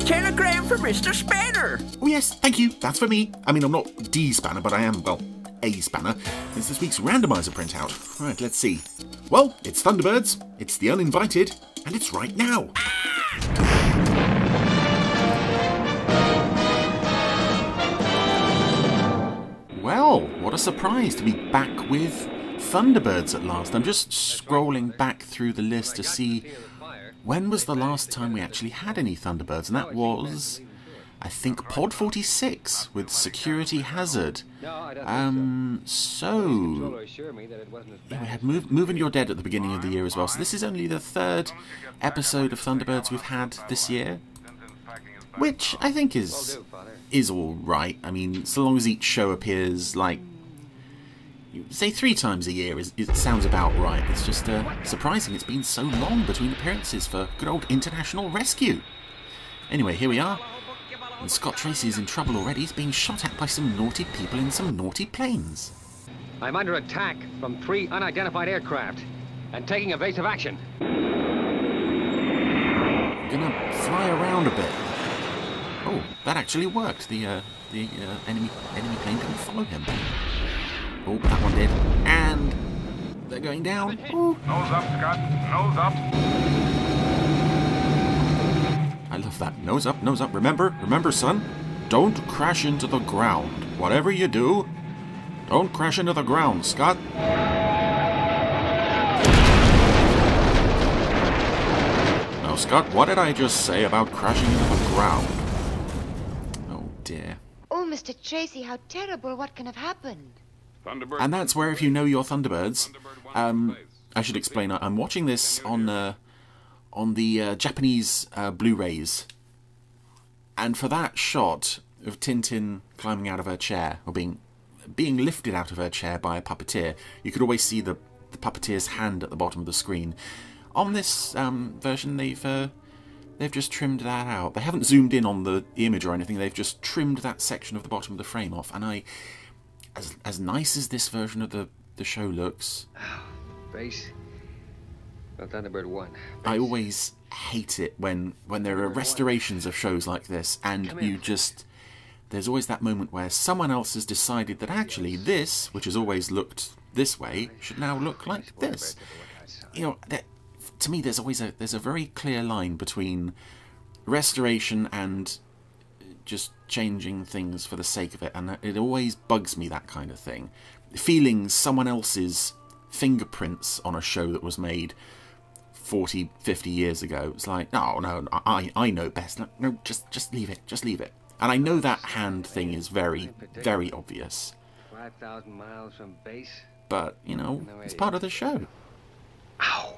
Telegram for Mr. Spanner. Oh yes, thank you, that's for me. I mean, I'm not D Spanner, but I am, well, A Spanner. It's this week's randomizer printout. Right, let's see. Well, it's Thunderbirds, it's The Uninvited, and it's right now. Well, what a surprise to be back with Thunderbirds at last. I'm just scrolling back through the list to see when was the last time we actually had any Thunderbirds, and that was, I think, Pod 46 with Security Hazard. So we had Moving Your Dead at the beginning of the year as well. So this is only the third episode of Thunderbirds we've had this year, which I think is all right. I mean, so long as each show appears like, say 3 times a year, it sounds about right. It's just surprising it's been so long between appearances for good old International Rescue. Anyway, here we are. And Scott Tracy is in trouble already. He's being shot at by some naughty people in some naughty planes. I'm under attack from 3 unidentified aircraft and taking evasive action. I'm gonna fly around a bit. Oh, that actually worked. The enemy plane didn't follow him. Oh, that one did. And they're going down. Ooh. Nose up, Scott. Nose up. I love that. Nose up, nose up. Remember, son, don't crash into the ground. Whatever you do, don't crash into the ground, Scott. Now, Scott, what did I just say about crashing into the ground? Oh, dear. Oh, Mr. Tracy, how terrible. What can have happened? And that's where, if you know your Thunderbirds, I should explain. I'm watching this on the Japanese Blu-rays, and for that shot of Tintin climbing out of her chair, or being lifted out of her chair by a puppeteer, you could always see the puppeteer's hand at the bottom of the screen. On this version, they've just trimmed that out. They haven't zoomed in on the image or anything. They've just trimmed that section of the bottom of the frame off, and as nice as this version of the show looks, Base. Well, Thunderbird 1. I always hate it when there are restorations of shows like this, and there's always that moment where someone else has decided that actually this, which has always looked this way, should now look like this. You know, to me, there's a very clear line between restoration and just changing things for the sake of it, and it always bugs me, that kind of thing. Feeling someone else's fingerprints on a show that was made 40, 50 years ago. It's like, no, I know best. No, just leave it, And I know that hand thing is very, very obvious. 5,000 miles from base. But, you know, it's part of the show. Ow!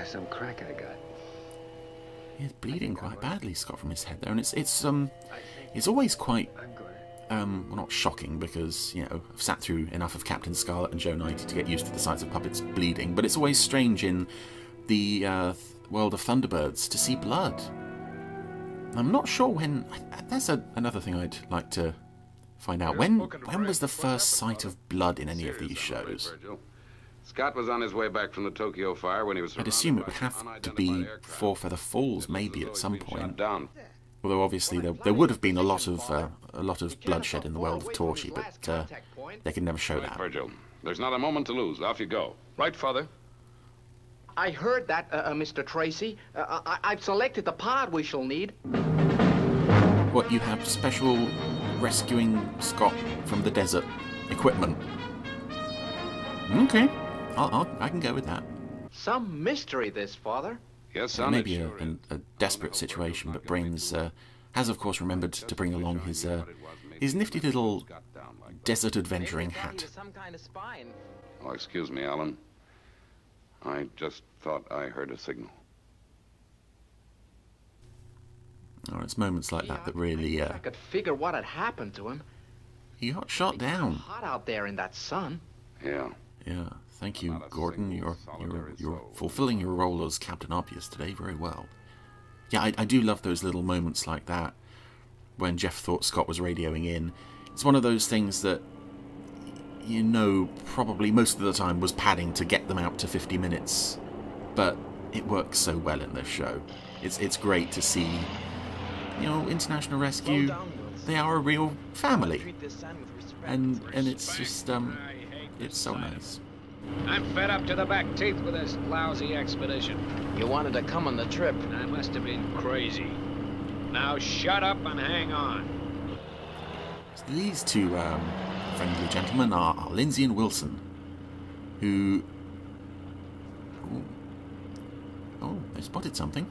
Some crack I got. He's bleeding quite badly, Scott, from his head there, and it's always quite well, not shocking, because, you know, I've sat through enough of Captain Scarlet and Joe 90 to get used to the sights of puppets bleeding, but it's always strange in the world of Thunderbirds to see blood. I'm not sure when. There's another thing I'd like to find out. When was the first sight of blood in any of these shows? Scott was on his way back from the Tokyo fire when he was. I'd assume it would have to be Four Feather Falls, maybe at some point. Although obviously there would have been a lot of bloodshed in the world of Torchy, but they can never show that. Virgil, there's not a moment to lose. Off you go. Right, Father. I heard that, Mr. Tracy. I've selected the pod we shall need. What, you have special rescuing Scott from the desert equipment? Okay. I can go with that. Some mystery, this, Father. Yes, son. Maybe a desperate situation, but Brains has, of course, remembered to bring along his nifty little desert adventuring hat. Oh, excuse me, Alan. I just thought I heard a signal. Oh, it's moments like that really. I could figure what had happened to him. He got shot down. Hot out there in that sun. Yeah. Yeah. Thank you, Gordon. You're fulfilling your role as Captain Obvious today very well. Yeah, I do love those little moments like that when Jeff thought Scott was radioing in. It's one of those things that, you know, probably most of the time was padding to get them out to 50 minutes, but it works so well in this show. It's great to see, you know, International Rescue. They are a real family, and it's just it's so nice. I'm fed up to the back teeth with this lousy expedition. You wanted to come on the trip. I must have been crazy. Now shut up and hang on. So these two friendly gentlemen are Lindsay and Wilson, who... Oh, they spotted something.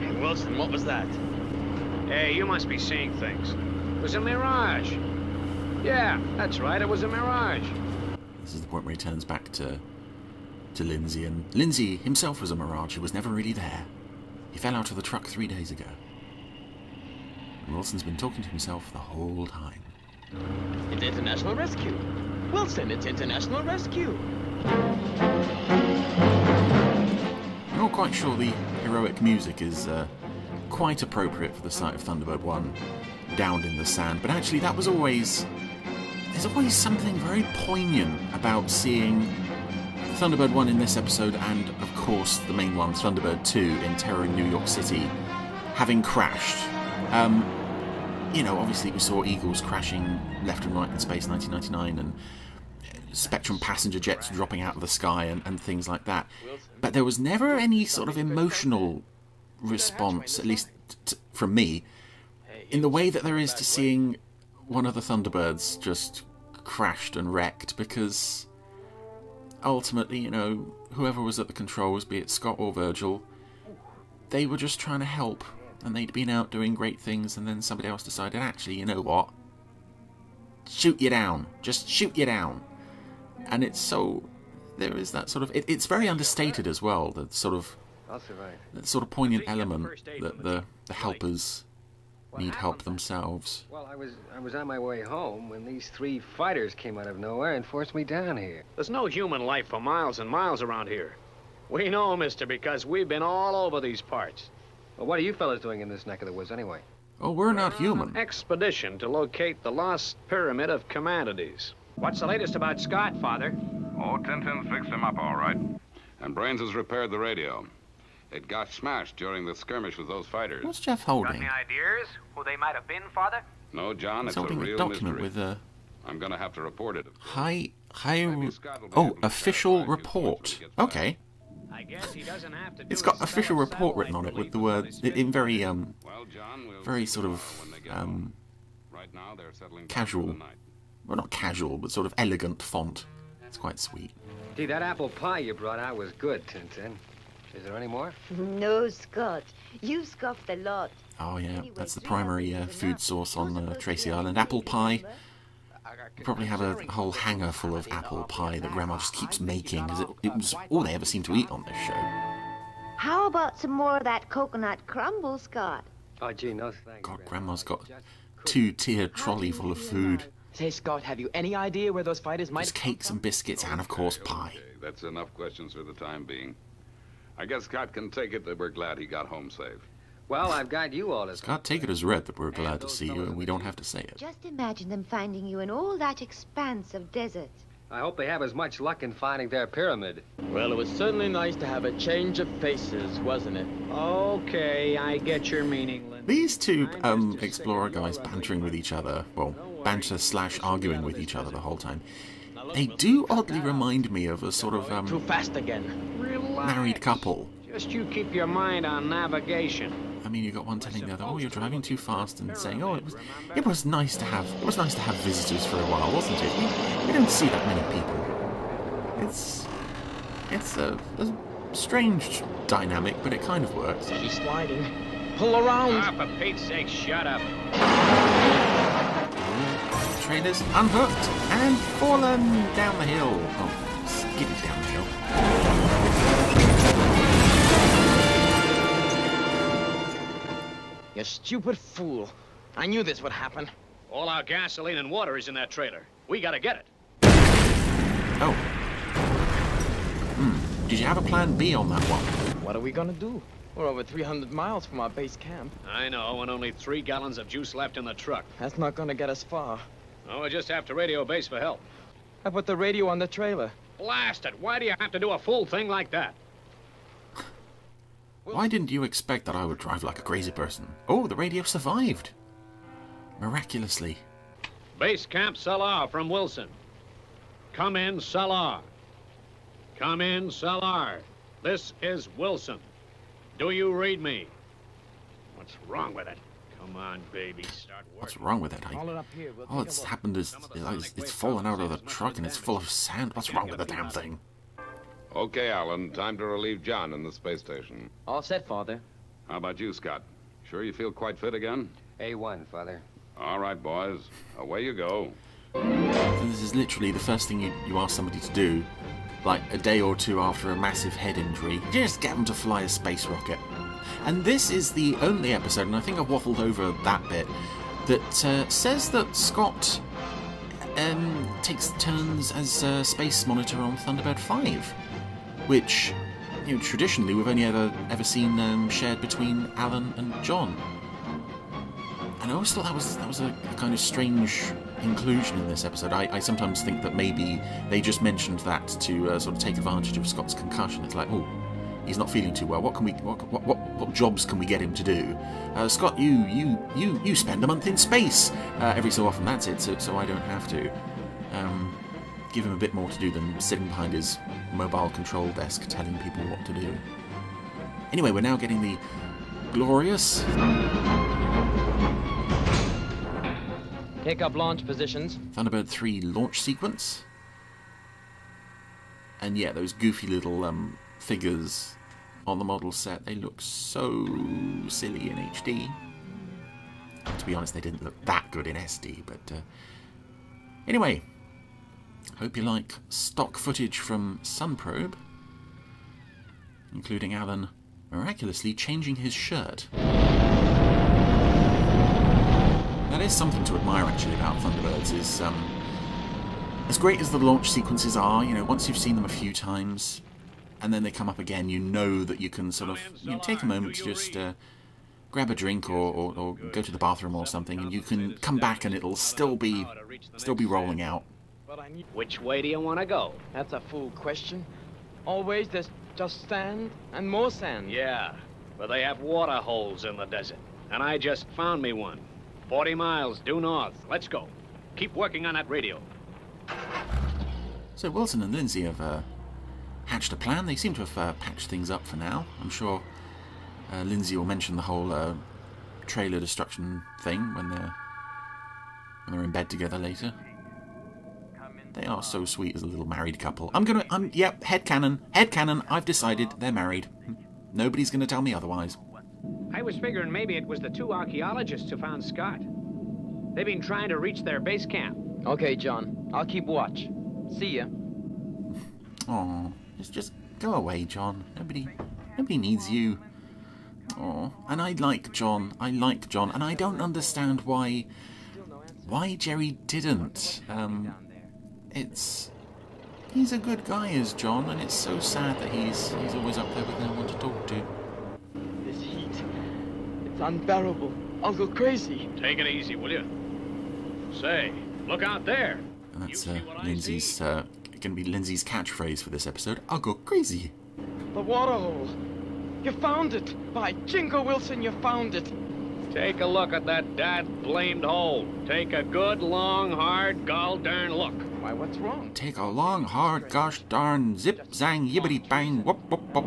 Hey, Wilson, what was that? Hey, you must be seeing things. It was a mirage. Yeah, that's right, it was a mirage. This is the point where he turns back to Lindsay, and Lindsay himself was a mirage. He was never really there. He fell out of the truck 3 days ago. And Wilson's been talking to himself the whole time. It's International Rescue. Wilson, it's International Rescue. I'm not quite sure the heroic music is quite appropriate for the site of Thunderbird 1, Downed in the Sand, but actually that was always... There's always something very poignant about seeing Thunderbird 1 in this episode, and of course the main one, Thunderbird 2 in Terror in New York City, having crashed. You know, obviously we saw Eagles crashing left and right in space 1999, and Spectrum passenger jets dropping out of the sky and things like that. But there was never any sort of emotional response, at least from me, in the way that there is to seeing one of the Thunderbirds just crashed and wrecked, because ultimately, you know, whoever was at the controls, be it Scott or Virgil, they were just trying to help, and they'd been out doing great things, and then somebody else decided, actually, you know what? Shoot you down. Just shoot you down. And it's so... There is that sort of... It's very understated as well, that sort of poignant element that the helpers need help themselves. Well, I was on my way home when these three fighters came out of nowhere and forced me down here. There's no human life for miles and miles around here. We know, mister, because we've been all over these parts. Well, what are you fellas doing in this neck of the woods anyway? Oh, we're not human. Expedition to locate the lost pyramid of Commodities. What's the latest about Scott, Father? Oh, Tintin fixed him up all right. And Brains has repaired the radio. It got smashed during the skirmish with those fighters. What's Jeff holding? ideas who they might have been, Father? No, John, He's it's a holding real a document mystery. with a... I'm going to have to report it. official report. Okay. I guess he doesn't have to do It's got his official satellite report written on it with the words in very Well, John, we'll very see sort of when they get home. Right now, they're settling down casual. for the night. well, not casual, but sort of elegant font. It's quite sweet. Gee, that apple pie you brought out was good, Tintin. Is there any more? No, Scott. You scoffed a lot. Oh yeah, that's the primary food source on Tracy Island. Apple pie. You probably have a whole hanger full of apple pie that Grandma just keeps making, because it was all they ever seemed to eat on this show. How about some more of that coconut crumble, Scott? Oh, gee, no thanks. God, Grandma's got a two-tier trolley full of food. Say, Scott, have you any idea where those fighters might There's cakes and biscuits and, of course, pie. Okay, that's enough questions for the time being. I guess Scott can take it that we're glad he got home safe. Well, I've got you all as... Scott, take it as read that we're glad to see you and we don't have to say it. Just imagine them finding you in all that expanse of desert. I hope they have as much luck in finding their pyramid. Well, it was certainly nice to have a change of faces, wasn't it? Okay, I get your meaning, Linda. These two Explorer guys bantering with each other, well, banter/arguing with each other the whole time, they do oddly remind me of a sort of Too fast again. married couple. Just you keep your mind on navigation. I mean, you got one telling the other, "Oh, you're driving too fast," and saying, "Oh, it was nice to have visitors for a while, wasn't it? We don't see that many people." It's a strange dynamic, but it kind of works. She's sliding. Pull around. Ah, for Pete's sake, shut up. Trailers unhooked and fallen down the hill. Oh, skidded down the hill. You stupid fool. I knew this would happen. All our gasoline and water is in that trailer. We gotta get it. Oh. Did you have a plan B on that one? What are we gonna do? We're over 300 miles from our base camp. I know, and only 3 gallons of juice left in the truck. That's not gonna get us far. Oh, we'll just have to radio base for help. I put the radio on the trailer. Blast it! Why do you have to do a fool thing like that? Why didn't you expect that I would drive like a crazy person? Oh, the radio survived. Miraculously. Base Camp Salar from Wilson. Come in, Salar. Come in, Salar. This is Wilson. Do you read me? What's wrong with it? Come on, baby, start working. What's wrong with it? All that's happened is it's fallen out of the truck and it's full of sand. What's wrong with the damn thing? Okay, Alan, time to relieve John in the space station. All set, Father. How about you, Scott? Sure you feel quite fit again? A1, Father. All right, boys. Away you go. So this is literally the first thing you ask somebody to do, like a day or two after a massive head injury. Just get them to fly a space rocket. And this is the only episode, and I think I've waffled over that bit, that says that Scott takes turns as space monitor on Thunderbird 5, which, you know, traditionally we've only ever seen shared between Alan and John. And I always thought that was a kind of strange inclusion in this episode. I sometimes think that maybe they just mentioned that to sort of take advantage of Scott's concussion. It's like, oh, he's not feeling too well. What jobs can we get him to do? Scott, you spend a month in space every so often. That's it. So I don't have to. Give him a bit more to do than sitting behind his mobile control desk telling people what to do. Anyway, we're now getting the glorious. Take up launch positions. Thunderbird 3 launch sequence. And yeah, those goofy little figures on the model set, they look so silly in HD. To be honest, they didn't look that good in SD, but anyway, hope you like stock footage from Sunprobe, including Alan miraculously changing his shirt. That is something to admire actually about Thunderbirds, is as great as the launch sequences are, you know, once you've seen them a few times and then they come up again, you know that you can sort of, you know, take a moment to just grab a drink or go to the bathroom or something, and you can come back and it'll still be rolling out. Which way do you want to go? That's a fool question. Always there's just sand and more sand. Yeah, but they have water holes in the desert. And I just found me one. 40 miles due north. Let's go. Keep working on that radio. So Wilson and Lindsay have hatched a plan. They seem to have patched things up for now. I'm sure Lindsay will mention the whole trailer destruction thing when they're in bed together later. They are so sweet as a little married couple. Yep, headcanon, I've decided they're married. Nobody's gonna tell me otherwise. I was figuring maybe it was the two archaeologists who found Scott. They've been trying to reach their base camp. Okay, John. I'll keep watch. See ya. Oh, just go away, John. Nobody needs you. Oh, and I like John, and I don't understand why Jerry didn't. He's a good guy as John, and it's so sad that he's always up there with no one to talk to. This heat, it's unbearable. I'll go crazy. Take it easy, will you? Say, look out there. And that's Lindsay's gonna be Lindsay's catchphrase for this episode. I'll go crazy. The water hole. You found it. By Jingo Wilson, you found it. Take a look at that dad-blamed hole. Take a good, long, hard, gall-darn look. Why, what's wrong? Take a long, hard, gosh darn, zip, zang, yibbity bang, whoop, whoop, whoop.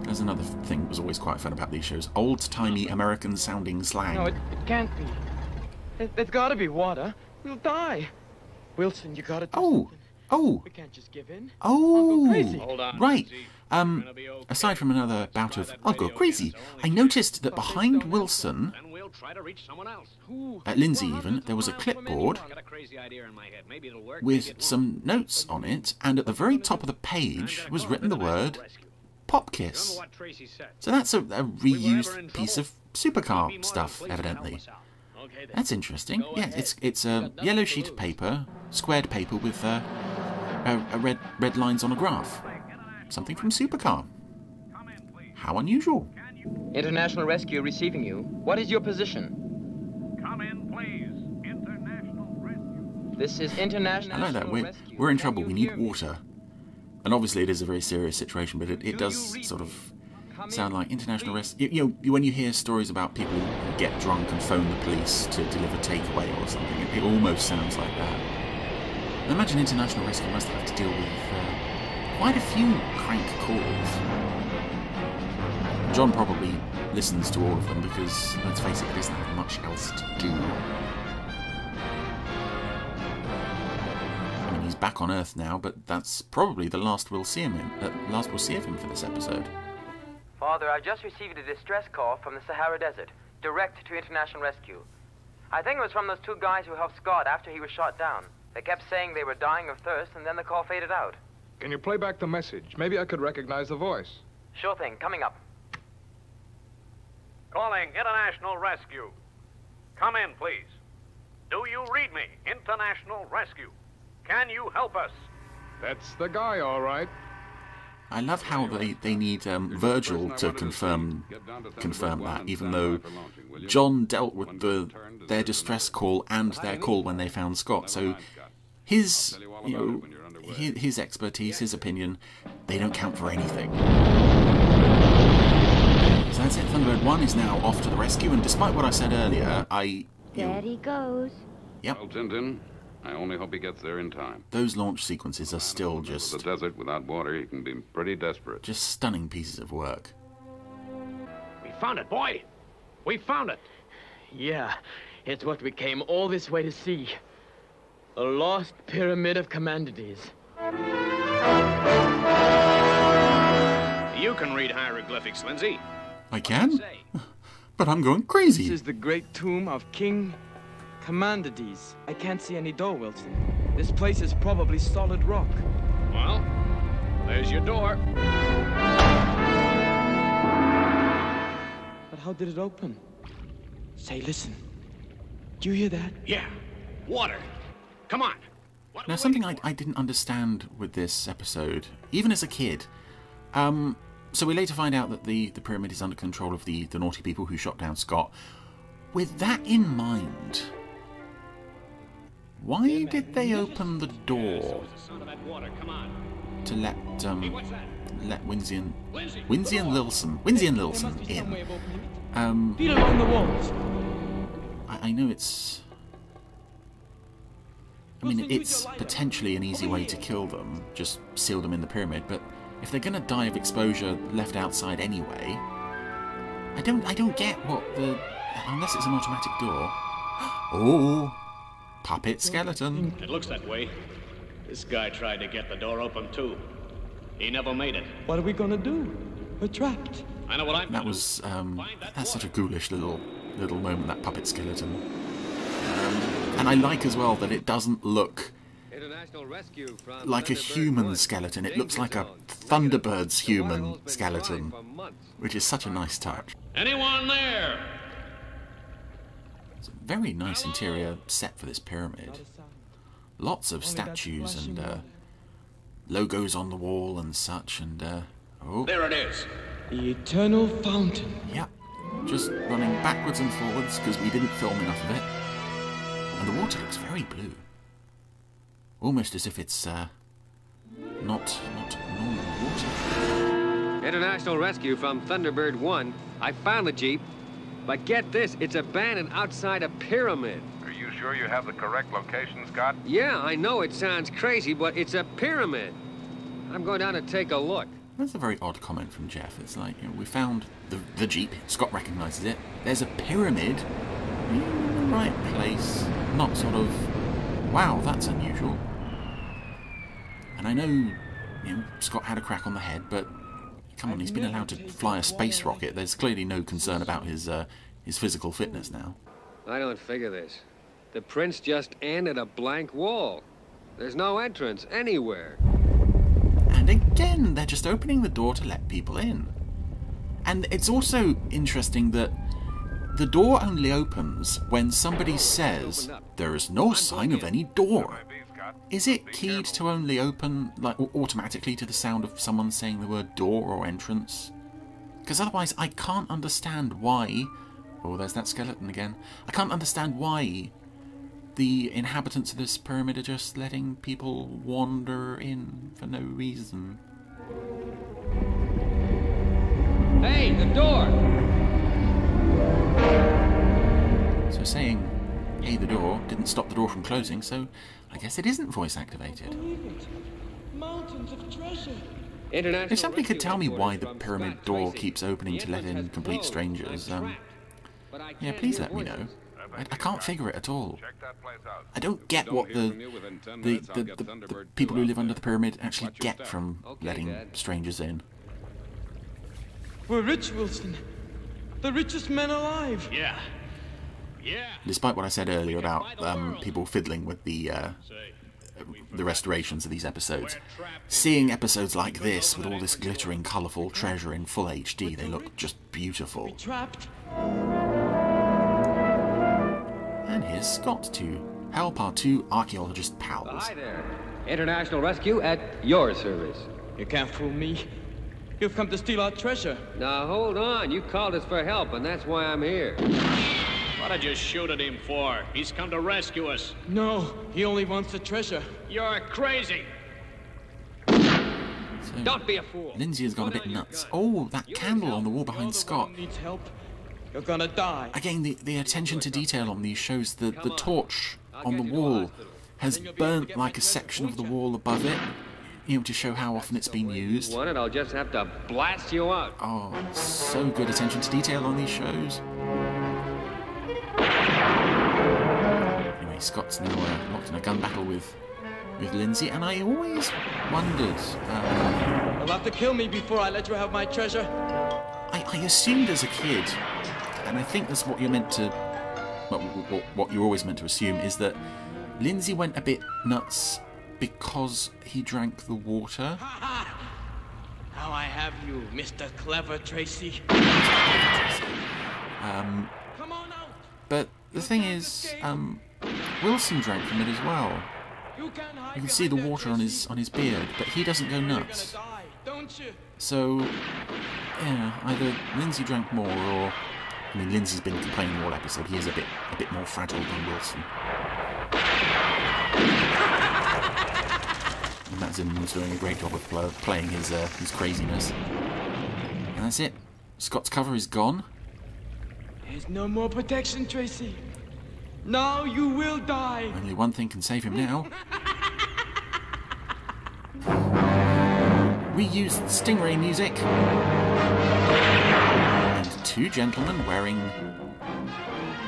There's another thing that was always quite fun about these shows. Old-timey American-sounding slang. No, it can't be. There's gotta be water. We'll die. Wilson, you gotta do something. We can't just give in. I'll go crazy. Hold on, Right. Lindsay. Aside from another bout of I'll go crazy, I noticed that behind Wilson, Then we'll try to reach someone else. at Lindsay even, there was a clipboard I got a crazy idea in my head. Maybe it'll work. with some notes on it, and at the very top of the page was written the word Pop Kiss. Remember what Tracy said. So that's a reused piece of supercar stuff, evidently. Okay, then. That's interesting. Yeah, it's a yellow sheet of paper, squared paper with a red lines on a graph. Something from Supercar. How unusual. International Rescue receiving you. What is your position? Come in, please. International Rescue. This is International I like that. Rescue. We're in Can trouble. you We need hear me? water. And obviously it is a very serious situation, but it does sort of sound like international rescue. You know, when you hear stories about people who get drunk and phone the police to deliver takeaway or something, it almost sounds like that. I imagine international rescue must have to deal with quite a few crank calls. John probably listens to all of them because, let's face it, there isn't much else to do. I mean, he's back on Earth now, but that's probably the last we'll see of him for this episode. Father, I've just received a distress call from the Sahara Desert, direct to International Rescue. I think it was from those two guys who helped Scott after he was shot down. They kept saying they were dying of thirst, and then the call faded out. Can you play back the message? Maybe I could recognize the voice. Sure thing, coming up. Calling International Rescue. Come in, please. Do you read me? International Rescue. Can you help us? That's the guy, all right. I love how they need Virgil to confirm that, even though John dealt with their distress call and their call when they found Scott. So his expertise, his opinion, they don't count for anything. So that's it. Thunderbird 1 is now off to the rescue, and despite what I said earlier, There he goes. Yep. Well, Tintin, I only hope he gets there in time. Those launch sequences are still just... The desert without water, he can be pretty desperate. Just stunning pieces of work. We found it, boy. We found it. Yeah, it's what we came all this way to see. The lost pyramid of Commandides. You can read hieroglyphics, Lindsay. I can? But I'm going crazy. This is the great tomb of King Commandides. I can't see any door, Wilson. This place is probably solid rock. Well, there's your door. But how did it open? Say, listen. Do you hear that? Yeah, water. Come on. Now, something I didn't understand with this episode, even as a kid. So we later find out that the pyramid is under control of the naughty people who shot down Scott. With that in mind, why did they open the door to let Winzy and Lilson in? Feet along the walls. I know it's... I mean, it's potentially an easy way to kill them, just seal them in the pyramid, but if they're gonna die of exposure left outside anyway, I don't get what the... Unless it's an automatic door. Oh, puppet skeleton. It looks that way. This guy tried to get the door open too. He never made it. What are we gonna do? We're trapped. I know what I'm. That was that's such a ghoulish little moment, that puppet skeleton. And I like as well that it doesn't look like a human skeleton. It looks like a Thunderbird's human skeleton, which is such a nice touch. Anyone there? It's a very nice interior set for this pyramid. Lots of statues and logos on the wall and such, and oh, there it is. The eternal fountain. Yep, just running backwards and forwards because we didn't film enough of it. And the water looks very blue. Almost as if it's not normal water. International Rescue from Thunderbird 1. I found the Jeep. But get this, it's abandoned outside a pyramid. Are you sure you have the correct location, Scott? Yeah, I know it sounds crazy, but it's a pyramid. I'm going down to take a look. That's a very odd comment from Jeff. It's like, you know, we found the Jeep. Scott recognises it. There's a pyramid. In the right place. Not sort of, wow, that's unusual. And I know, you know, Scott had a crack on the head, but come on, he's been allowed to fly a space rocket. There's clearly no concern about his physical fitness now. I don't figure this. The prince just ended a blank wall. There's no entrance anywhere. And again, they're just opening the door to let people in. And it's also interesting that the door only opens when somebody says, there is no sign of any door. Is it keyed to only open like automatically to the sound of someone saying the word door or entrance? Because otherwise I can't understand why... Oh, there's that skeleton again. I can't understand why the inhabitants of this pyramid are just letting people wander in for no reason. Hey, the door! So saying, hey, the door, didn't stop the door from closing, so I guess it isn't voice activated. Mountains of treasure. If somebody could tell me why the pyramid door keeps opening to let in complete strangers, yeah, please let me know. I can't figure it at all. I don't get what the people who live under the pyramid actually get from letting strangers in. We're rich, Wilson. The richest men alive. Yeah. Yeah. Despite what I said earlier about people fiddling with the restorations of these episodes, seeing episodes like this with all this glittering, colourful treasure in full HD, they look just beautiful. Trapped. And here's Scott to help our two archaeologist pals. Hi there. International Rescue at your service. You can't fool me. You've come to steal our treasure. Now, hold on. You called us for help, and that's why I'm here. What did you shoot at him for? He's come to rescue us. No, he only wants the treasure. You're crazy. So, Don't be a fool. Lindsay has gone a bit nuts. Oh, that candle on the wall behind Scott. Needs help. You're gonna die. Again, the attention to detail on these shows, the torch on the wall has burnt like a section of the wall above it, you know, to show how often it's been used. Want it? I'll just have to blast you out. Oh, so good attention to detail on these shows. Anyway, Scott's now locked in a gun battle with Lindsay, and I always wondered... You'll have to kill me before I let you have my treasure. I assumed as a kid, and I think that's what you're meant to... what you're always meant to assume, is that Lindsay went a bit nuts because he drank the water. Now I have you, Mr. Clever Tracy. Come on out. But the thing is, Wilson drank from it as well. You can see the water on his beard, but he doesn't go nuts. So, yeah, either Lindsay drank more, or I mean, Lindsay's been complaining all episode. He is a bit more fragile than Wilson. And Matt Zimmerman's doing a great job of playing his craziness. And that's it. Scott's cover is gone. There's no more protection, Tracy. Now you will die. Only one thing can save him now. We used Stingray music. And two gentlemen wearing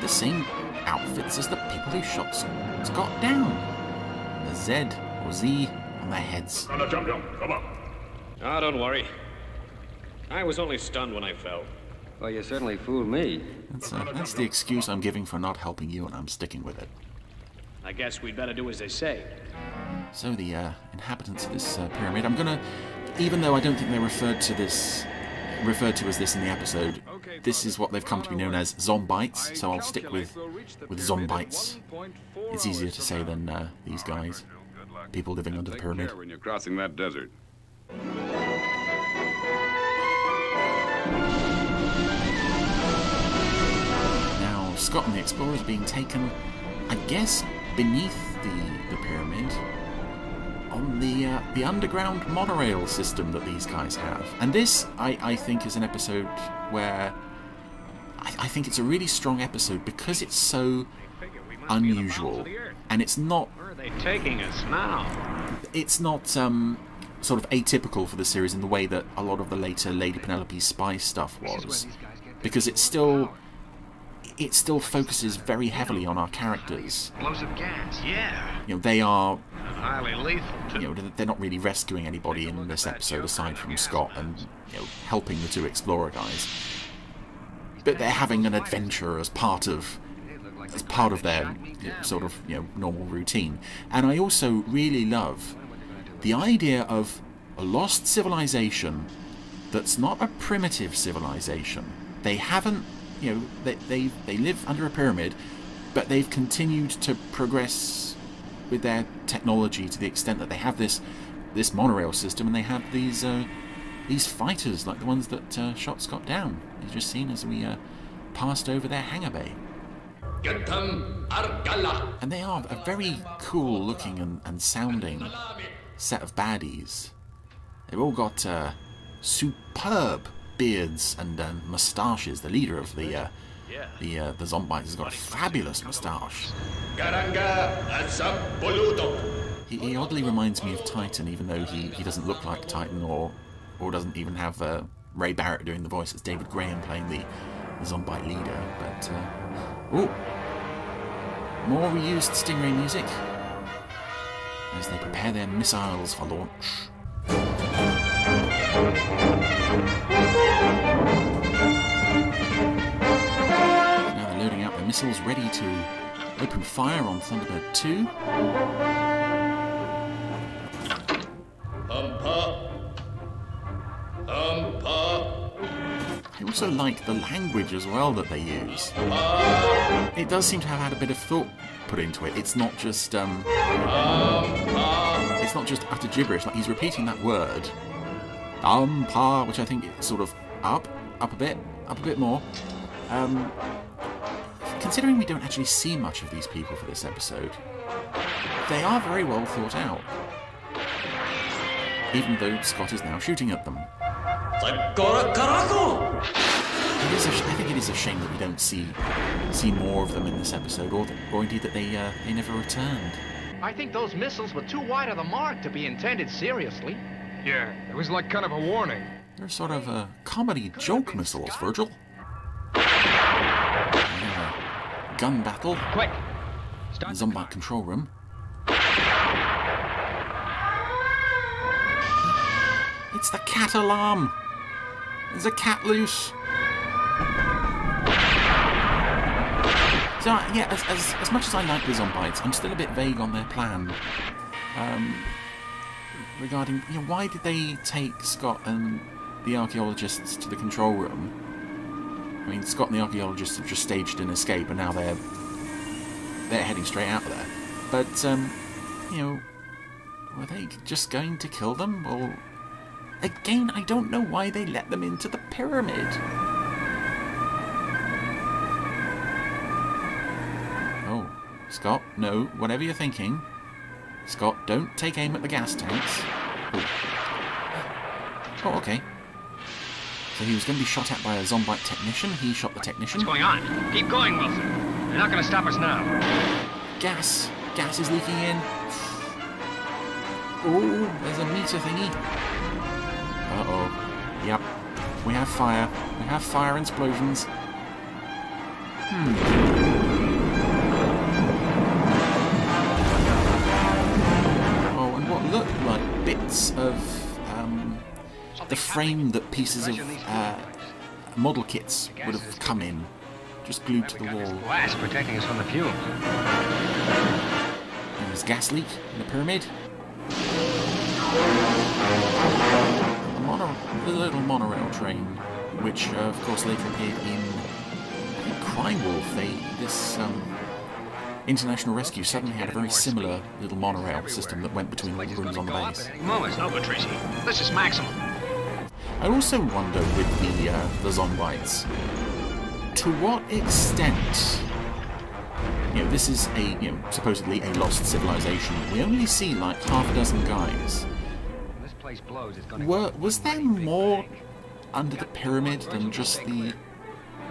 the same outfits as the people who shot Scott down. The Z or Z on their heads. Come on. Ah, don't worry. I was only stunned when I fell. Well, you certainly fooled me. That's the excuse I'm giving for not helping you, and I'm sticking with it. I guess we'd better do as they say. So the inhabitants of this pyramid, I'm gonna, even though I don't think they're referred to as this in the episode, this is what they've come to be known as Zombites, so I'll stick with Zombites. It's easier to say than these guys, people living under the pyramid. When you're crossing that desert. Now, Scott and the Explorers being taken, I guess, beneath the pyramid, on the underground monorail system that these guys have. And this, I think, is an episode where I think it's a really strong episode because it's so unusual, and it's not... Where are they taking us now? It's not sort of atypical for the series in the way that a lot of the later Lady Penelope spy stuff was, because it still focuses very heavily on our characters. Explosive gas, yeah. You know, they are highly lethal. You know, they're not really rescuing anybody in this episode aside from Scott and, you know, helping the two explorer guys. But they're having an adventure as part of their sort of, you know, normal routine. And I also really love the idea of a lost civilization that's not a primitive civilization. They haven't, you know, they live under a pyramid, but they've continued to progress with their technology to the extent that they have this monorail system, and they have these fighters like the ones that shot Scott down. You've just seen as we passed over their hangar bay. And they are a very cool looking and sounding set of baddies. They've all got superb beards and moustaches. The leader of the Zombites has got a fabulous moustache. He oddly reminds me of Titan, even though he doesn't look like Titan or doesn't even have Ray Barrett doing the voice. It's David Graham playing the Zombite leader. But more reused Stingray music as they prepare their missiles for launch. Now they're loading out their missiles, ready to open fire on Thunderbird 2. I also like the language as well that they use. It does seem to have had a bit of thought put into it. It's not just utter gibberish. Like, he's repeating that word, which I think is sort of up a bit more. Considering we don't actually see much of these people for this episode, they are very well thought out. Even though Scott is now shooting at them. I think it is a shame that we don't see more of them in this episode, or indeed that they never returned. I think those missiles were too wide of the mark to be intended seriously. Yeah, it was like kind of a warning. They're sort of comedy joke missiles, Virgil. Gun battle. Quick! In the Zombite control room. It's the cat alarm! There's a cat loose! So, yeah, as much as I like the Zombites, I'm still a bit vague on their plan. Regarding, why did they take Scott and the archaeologists to the control room? I mean, Scott and the archaeologists have just staged an escape and now they're heading straight out of there. But, were they just going to kill them? Or... Again, I don't know why they let them into the pyramid. Oh, Scott, no, whatever you're thinking. Scott, don't take aim at the gas tanks. Oh, okay. So he was going to be shot at by a Zombite technician. He shot the technician. What's going on? Keep going, Wilson. They're not going to stop us now. Gas. Gas is leaking in. Oh, there's a meter thingy. Uh-oh. Yep. We have fire. We have fire explosions. Oh, and what looked like bits of the frame that pieces of model kits would have come in, just glued to the wall. Glass protecting us from the fumes. And there's gas leak in the pyramid. The little monorail train, which of course later appeared in Crime Wolf. This International Rescue suddenly had a very similar little monorail system that went between the rooms on the base. Moments, no good, Tracy. This is maximum. I also wonder with the Zombites, to what extent, this is supposedly a lost civilization. We only see like half a dozen guys. Was there more under the pyramid than just the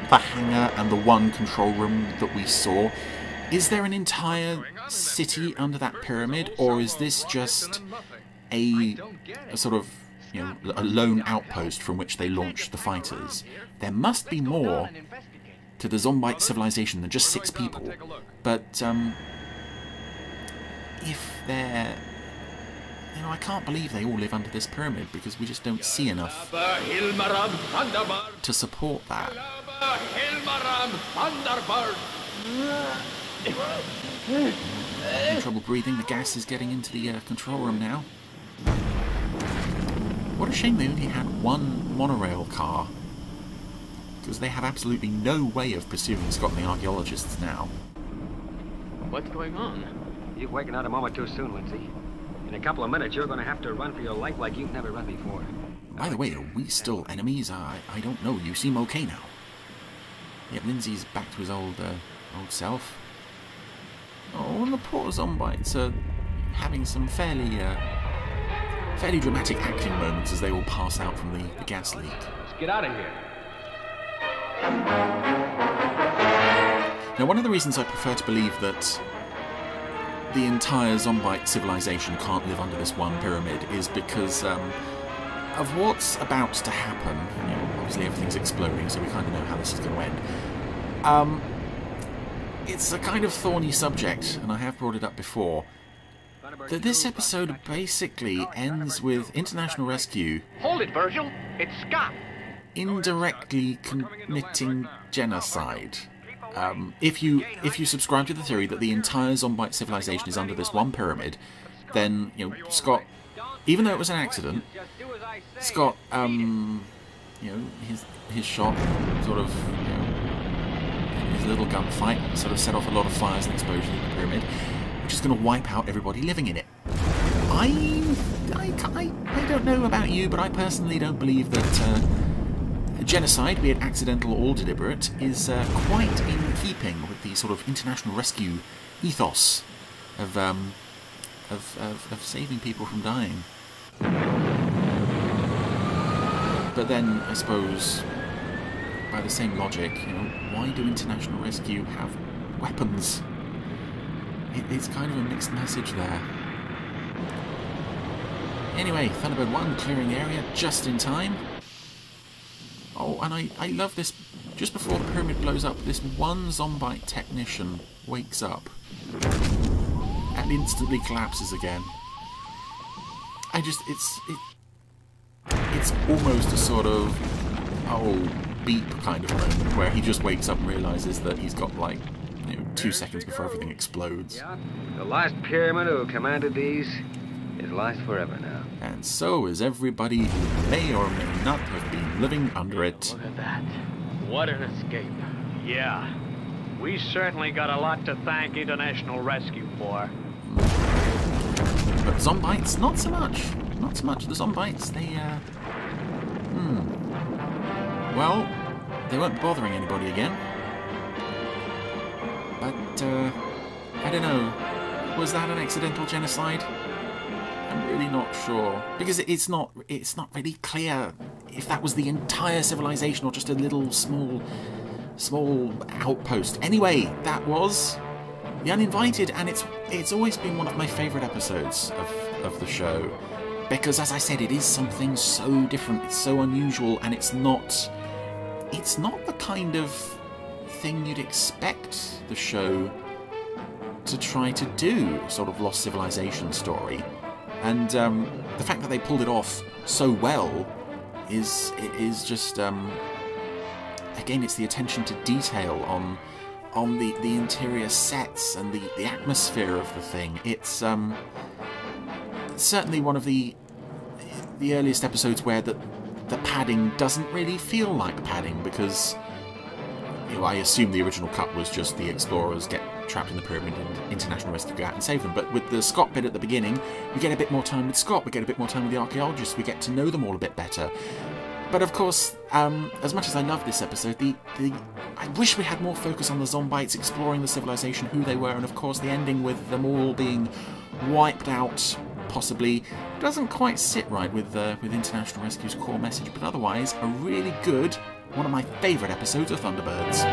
hangar and the one control room that we saw? Is there an entire city under that pyramid, or is this just a sort of a lone outpost from which they launched the fighters? There must be more to the Zombite civilization than just 6 people. But if they're... I can't believe they all live under this pyramid, because we just don't see enough to support that. Having trouble breathing, the gas is getting into the control room now. What a shame they only had one monorail car, because they have absolutely no way of pursuing Scott and the archaeologists now. What's going on? You've wakened out a moment too soon, Lindsay. In a couple of minutes, you're going to have to run for your life like you've never run before. By the way, are we still enemies? I don't know. You seem okay now. Yep, Lindsay's back to his old old self. Oh, and the poor Zombites are having some fairly dramatic acting moments as they all pass out from the gas leak. Let's get out of here. Now, one of the reasons I prefer to believe that the entire Zombite civilization can't live under this one pyramid is because of what's about to happen. You know, obviously everything's exploding, so we kind of know how this is going to end. It's a kind of thorny subject, and I have brought it up before, that this episode basically ends with International Rescue... Hold it, Virgil! It's Scott! ...indirectly committing genocide. If you subscribe to the theory that the entire Zombite civilization is under this one pyramid, then, you know, Scott, even though it was an accident, Scott, you know, his shot sort of, you know, his little gunfight sort of set off a lot of fires and explosions in the pyramid, which is going to wipe out everybody living in it. I don't know about you, but I personally don't believe that genocide, be it accidental or deliberate, is quite in keeping with the sort of international rescue ethos of saving people from dying. But then, I suppose, by the same logic, you know, why do international rescue have weapons? It's kind of a mixed message there. Anyway, Thunderbird 1 clearing area just in time. Oh, and I love this. Just before the pyramid blows up, this one Zombite technician wakes up and instantly collapses again. It's almost a sort of beep kind of moment where he just wakes up and realizes that he's got like 2 seconds before everything explodes. Yeah, the last pyramid who commanded these is lost forever now. And so is everybody who may or may not have been living under it. Look at that. What an escape. Yeah. We certainly got a lot to thank International Rescue for. But Zombites, not so much. Not so much. The Zombites, they, well, they weren't bothering anybody again. But, I don't know. Was that an accidental genocide? I'm really not sure, because it's not really clear if that was the entire civilization or just a little small outpost. Anyway, that was The Uninvited, and it's always been one of my favourite episodes of the show, because, as I said, it is something so different, it's so unusual, and it's not the kind of thing you'd expect the show to try to do, sort of lost civilization story. And the fact that they pulled it off so well is just again, it's the attention to detail on the interior sets and the atmosphere of the thing. It's certainly one of the earliest episodes where the padding doesn't really feel like padding, because I assume the original cut was just the explorers get trapped in the pyramid and International Rescue go out and save them. But with the Scott bit at the beginning, we get a bit more time with Scott, we get a bit more time with the archaeologists, we get to know them all a bit better. But of course, as much as I love this episode, I wish we had more focus on the Zombites, exploring the civilization, who they were, and of course the ending with them all being wiped out, possibly, doesn't quite sit right with International Rescue's core message. But otherwise, a really good, one of my favourite episodes of Thunderbirds.